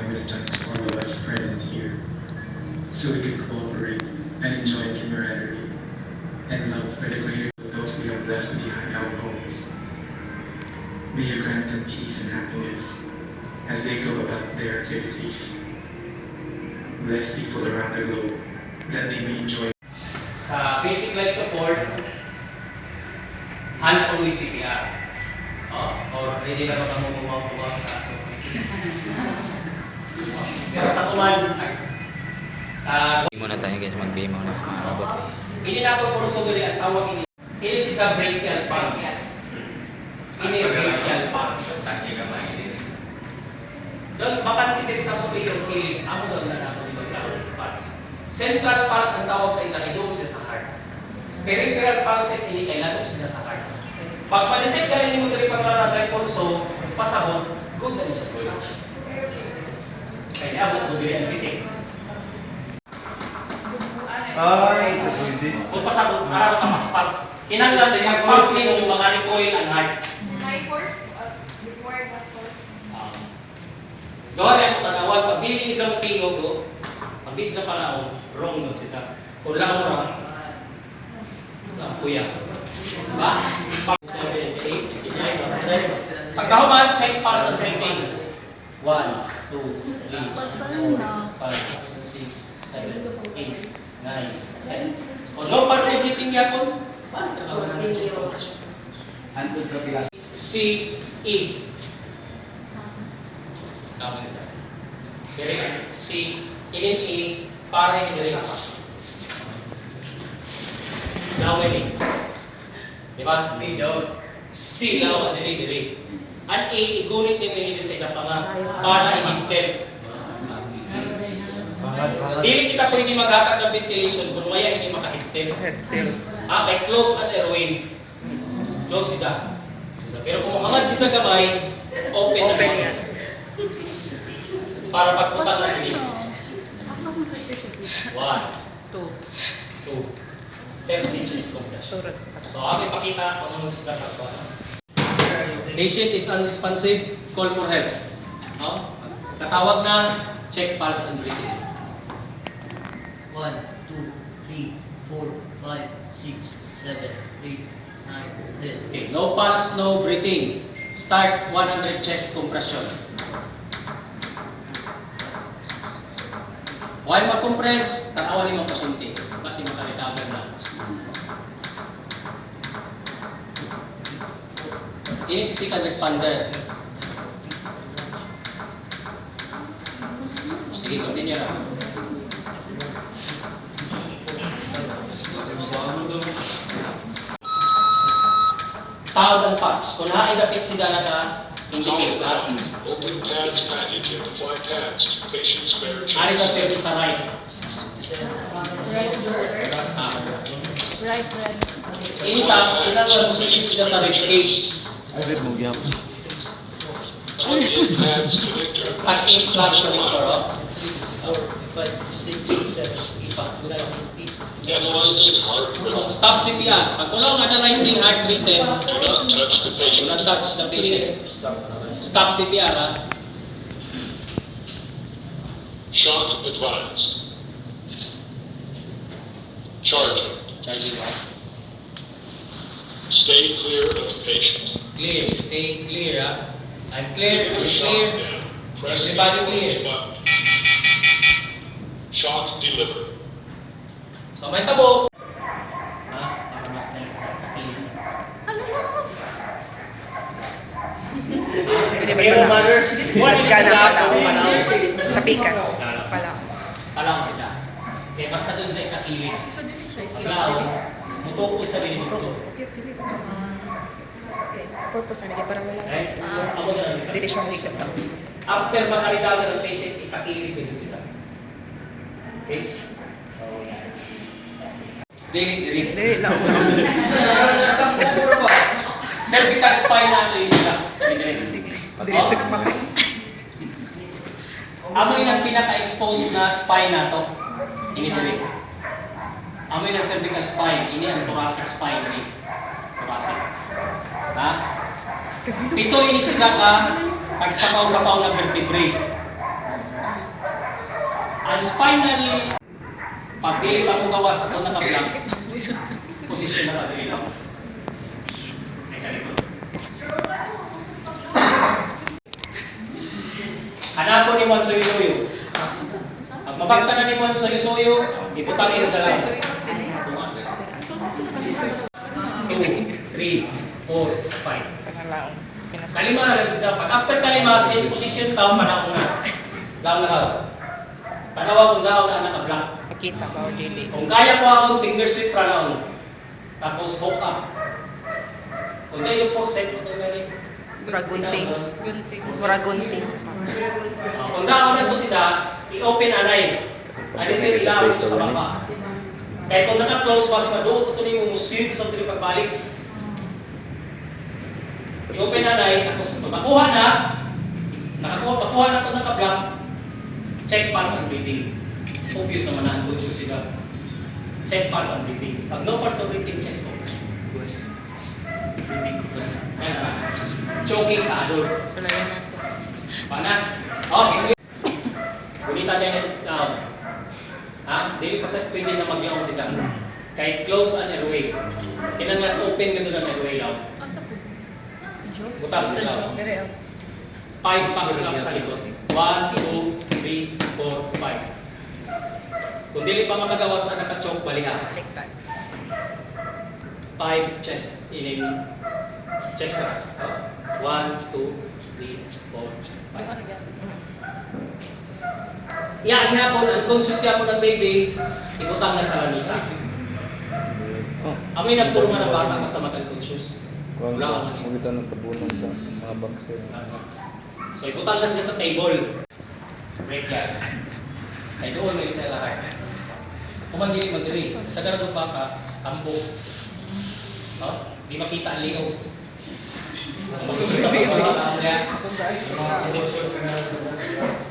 wisdom to all of us present here, so we could cooperate and enjoy camaraderie and love for the greater of those we have left behind our homes. May you grant them peace and happiness as they go about their activities. Bless people around the globe that they may enjoy. Sa basic life support, hands-only CPR. Or pwede na rin kami bumawag sa ato. Pero sa command, Game muna tayo guys, mag-game muna. Mabot hindi na ito puro sumili ang tawag ini. Ini siya brachial pulse. Ini brachial pulse. Diyan, mapantitin sa mga yung killing. Amo doon na naman yung pulse. Central pulse ang tawag sa isa, idulog siya sa heart. Peripheral pulses, hindi kailangan siya sa heart. Pag manitip ka rin mo dali paglalagay pulso, pasabot, good na niya sa kulang. Kaya niabot mo dili ang titik. Ay, sa pwede. Kung pasabot, para kapaspas. Kinanglan din yung pulse yung mga recoil and heart. High force? Before what force? Gawa rin sa tanawan, pag dili isang tingog, pag dili isang panahon, wrong doon siya. Kung lang mo kuya. Diba? 7, 8, 9, 10. Pagkahuman, check pulse and breathing. 1, 2, 3, 4, 5, 6, 7, 8, 9, 10. Kung no pulse and breathing yapon, balik ka naman ng chest compression. C, E. Tama nito. Very good. C, ilin E, para yung direct pa. Now, winning. Diba? C, lawan C, direct. Ang A, igunit yung minili sa isa pa nga para i-higtem. Dili kita pwede maghatag ng ventilation kung maya hindi makahigtem. Kay close ang airway. Close siya. Pero kung hangad siya gamay, open na naman. Para pagputang na siya. 1, 2, 10 inches compression. So, ako ipakita kung ano siya sa patient is unresponsive, call for help. Katawag na, check pulse and breathing. 1, 2, 3, 4, 5, 6, 7, 8, 9, 10. Okay, no pulse, no breathing. Start 100 chest compression. While mag-compress, tanawan mo pasyente kasi makarecover na. Ini si second responder. Sige, continue na. Tawag ng patch. Kung naidapit si Jana ka, indicate na. Open pads package and apply pads to patient's spare Ari ka pwede sa right. Right. Ini sa, inangan mo siya sa rib cage. Pwede mo gyap. Plug-in pads connector. At in-plug connector. 4, 5, 6, 7, 8, 9, 8. Analyzing heart rhythm. Stop CPR. Pag walang analyzing heart rhythm, Do not touch the do patient. not touch the patient. Stop CPR, ha? Shock advised. Charging. Charging, ha? Stay clear of patient. Clear. Stay clear, ha? I'm clear. Enter I'm shock clear. now. Press Everybody the clear. button. Shock delivered. So, may tabo. Ha? Para mas na sa takili. Pero mas, what is Gana siya pala. kung panahon? Sa pikas. Pala. Palang siya. Kaya basta doon sa itakili. Paglaon, mutukod sa binibigto. Purpose na para wala. Right? Ako na lang. Dili siya mahigas sa After makarecover ng patient, itakili ko siya. Okay? So, yan. Dili. Dili lang. Cervical spine nato yung sila. Sige. Diretso ka maka. Amoy ng pinaka-exposed na spine nato. Ini dili. Amoy ng cervical spine. Ini ang thoracic spine ni. Thoracic. Ha? Pito ini sa ka pagsapaw-sapaw na vertebrae. And finally, pag dili pa mo gawas ato naka-blank, posisyon na dili lang. Ay sa likod. Hanapon ni Juan Soy-Soyo. Pag mabagta na ni Juan Soy-Soyo, ibutangin sa lang. 2, 3, 4, 5. Panalaon. Kalima na lang siya. Pag after kalima, change position tao, panahon na. Lang na ka. Tanawa kung saan na naka-blank. Makita ba o dili? Kung kaya ko akong finger sweep para lang. Tapos hook up. Kung sa'yo yung set, ito na rin. Muragunting. Muragunting. Kung saan ako nagpo sila, i-open anay. Ano siya ilaw dito sa baba. Kaya kung naka-close pass pa doon, tutunin mo sweep sa tuloy pagbalik. I-open anay, tapos kung makuha na, pakuha na ito naka-block, check pass and breathing. Obvious naman na unconscious siya. Check pass and breathing. Pag no pass no breathing, chest open. Breathing. Kaya na. Choking sa adult. Sulayan na po. Pana? Okay. Gunita niya down. Ha? Dili pa sa pwede na maglaong siya. Kahit close ang airway. Kinanglan open ka sa airway lang. Butang sa lang. 5 packs lang sa likod. 1, 2, 3, 4, 5. Kung dili pa makagawas na naka-choke, baliha. Baliktad. 5 chest in chest thrust. 1, 2, 3, 4, 5. Yan, ihapon, unconscious ka po ng baby, ibutang na sa lamisa. Amoy nagpurma ng bata ka sa mag-unconscious. Wala ka man eh. Magkita ng tabunan sa mga boxer. So, ibutang na sila sa table. Break yan. Ay doon may isa lahat. Kumandili mag-diri. Sa garang baka, tambo. No? Di makita ang ligaw. Masusunod pa sa tao niya.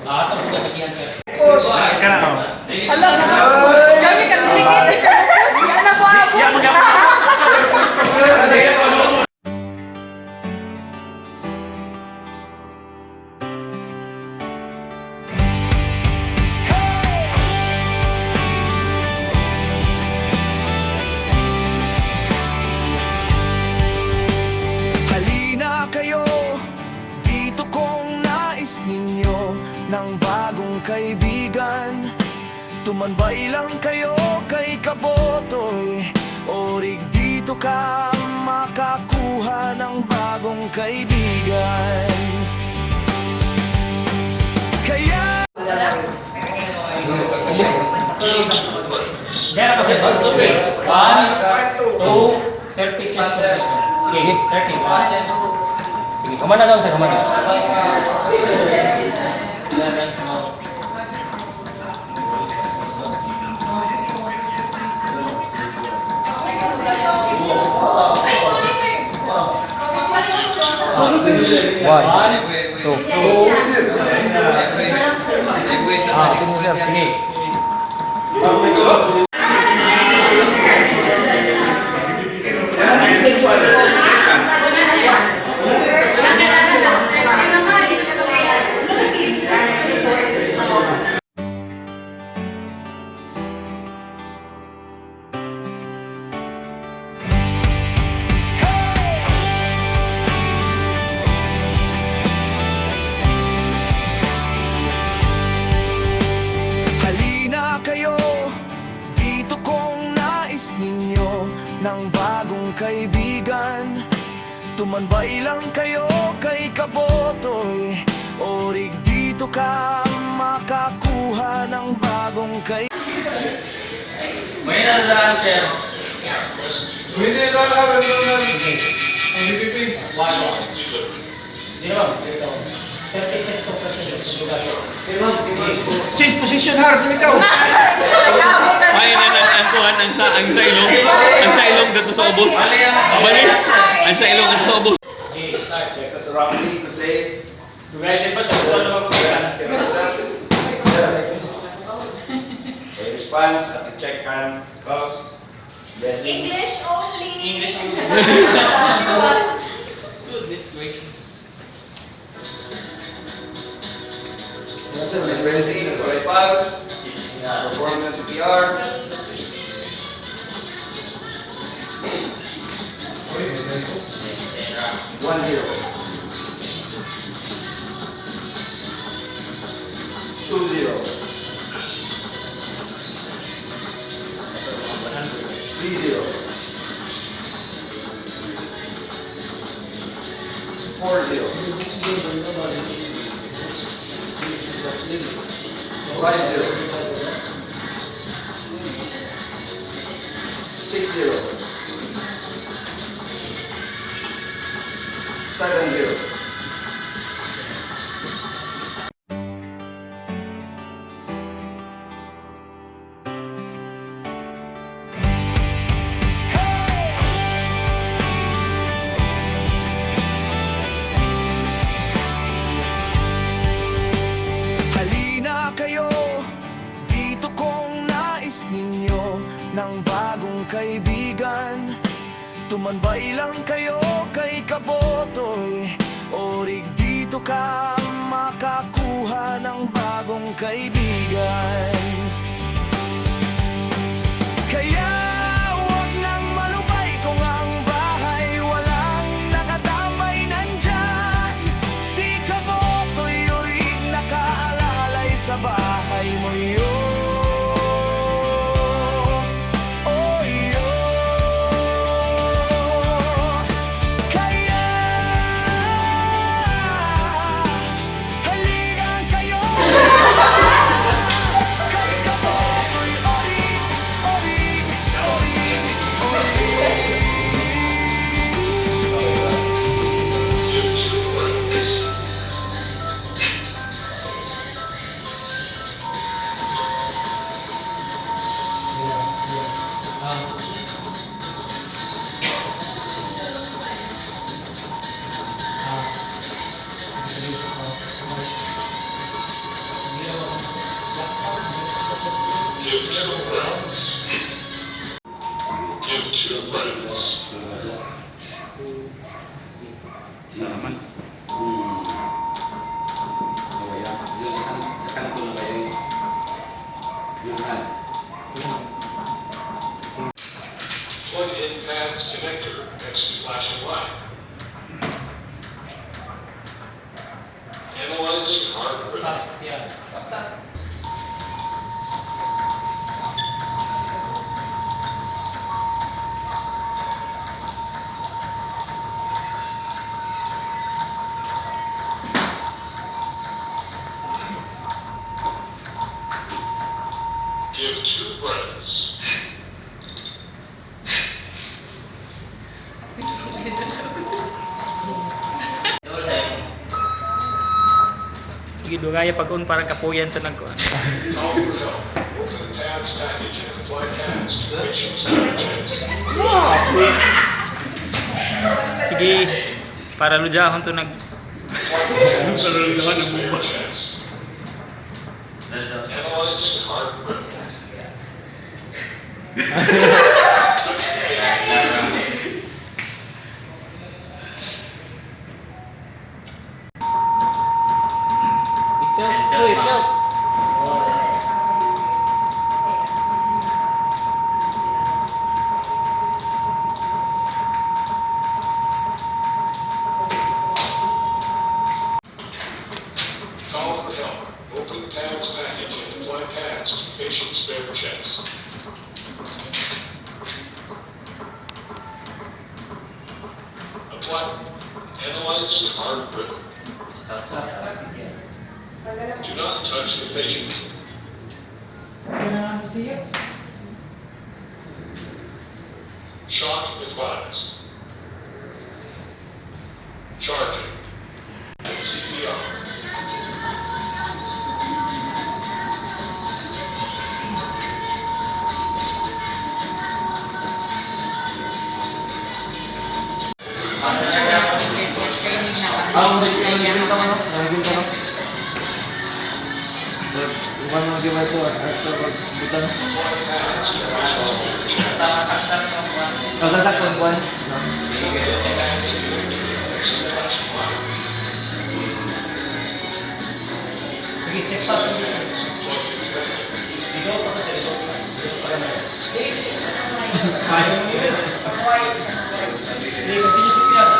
Tapos sa katihan siya. Alam mo! Kami ka dinikit! Yan ang buhabo! Halina kayo, dito kong nais ninyo ng bagong kaibigan. Tumanbay lang kayo kay Kabotoy, orig dito ka makakuha ng bagong kaibigan. Kaya Dera pa siya. 1, 2, 30 chest position. Sige, 30. Sige, kumana daw sa kumana. Ay, sorry sir. Magbalik ako doon sa... 1, 2, 3. Sige. halina kayo, dito kong nais ninyo ng bagong kaibigan. Tumanbay lang kayo kay Kabotoy, orig dito ka makakuha ng bagong kaibigan. May nalaan, sir. Hindi na lang ang DPP. Di ba? 30 chest compression sa lugar. Change position hard, ikaw. Ay, ang sa ilong dito sa ubos. Balis. Ang sa ilong dito sa ubos. Okay, start. Checks us around me to save. You guys, pa siya kung ano magkusitan. Okay, response, at the check hand, close. Yes, English only. Goodness gracious. okay, pulse. Perform the CPR. 1-0. 2-0. 3-0. 4-0. 5-0. 6-0. 7-0. Halina kayo, dito kong nais ninyo ng bagong kaibigan. Tumanbay lang kayo kay Kabotoy, orig dito ka makakuha ng bagong kaibigan. Kaya huwag nang malubay kung ang bahay walang nakatambay nandyan. Si Kabotoy orig nakaalalay sa bahay mo yun. Plug in pads connector next to flashing light. Analyzing heart rhythm. Stop, CPR. Stop. Give 2 breaths. Sige, dugaya pag-un para kapuyan to nagkuhan. Call for help. Open the pads package and apply pads to patient's chest. Sige, para lujahon to nag... Chest. Analyzing heart rhythm. Call for help. Open the pads package and apply pads to patient's bare chest. Apply. Analyzing heart rhythm. Do not touch the patient. Shock advised. Charging. CPR. Hindi, continuous yan.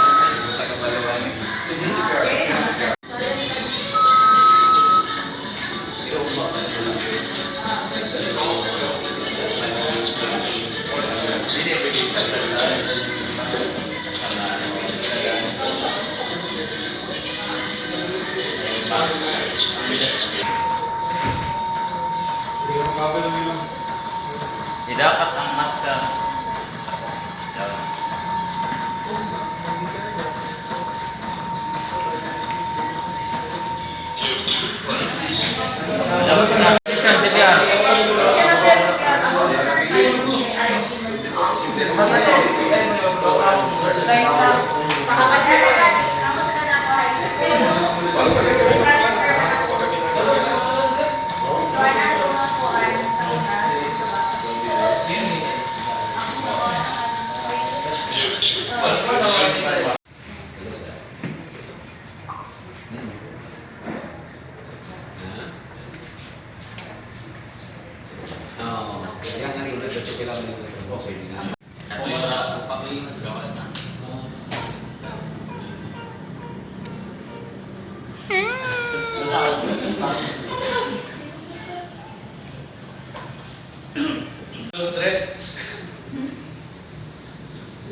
Idapat ang maska. Stress.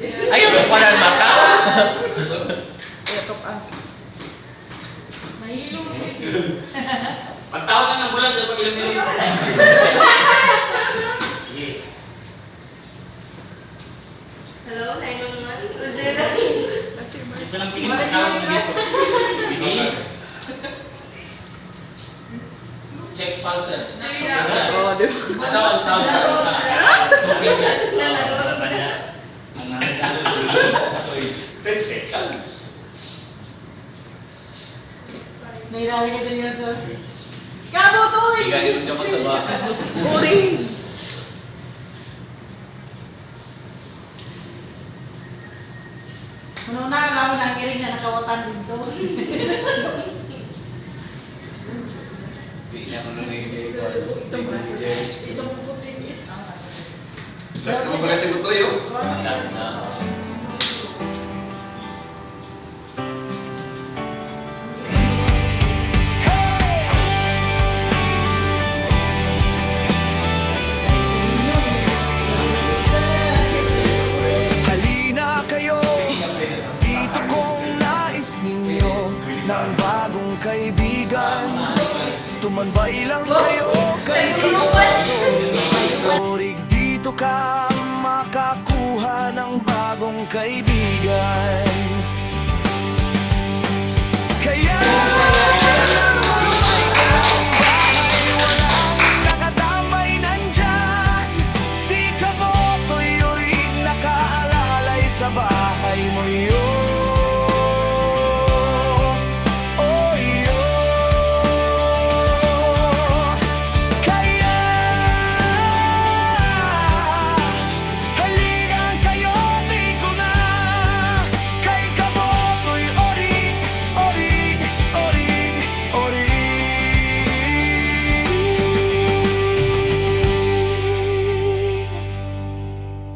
Ay, wala na mata. Mahilo. Pagtawag na ng bulan sa pag-ilang minuto. Hello, 911. Ito lang tingin ng tawag mo dito. Check pulse. Oh, di ba? Ito ang tawag sa Ten seconds. Nahirapan ka din yun to. Kamo to eh! Igayon siya magsabakan. Boring. Ano na, alam mo na ang kiring na nakawatan dito. Hindi niya ko narinig ko. Ito mo puti niya. Last na mabagat si Butoy, oh. Last na. Halina kayo, dito kong nais ninyo ng bagong kaibigan. Tumanbay lang kayo kay Kamoto. Sorig dito ka makakuha ng bagong kaibigan. Kaya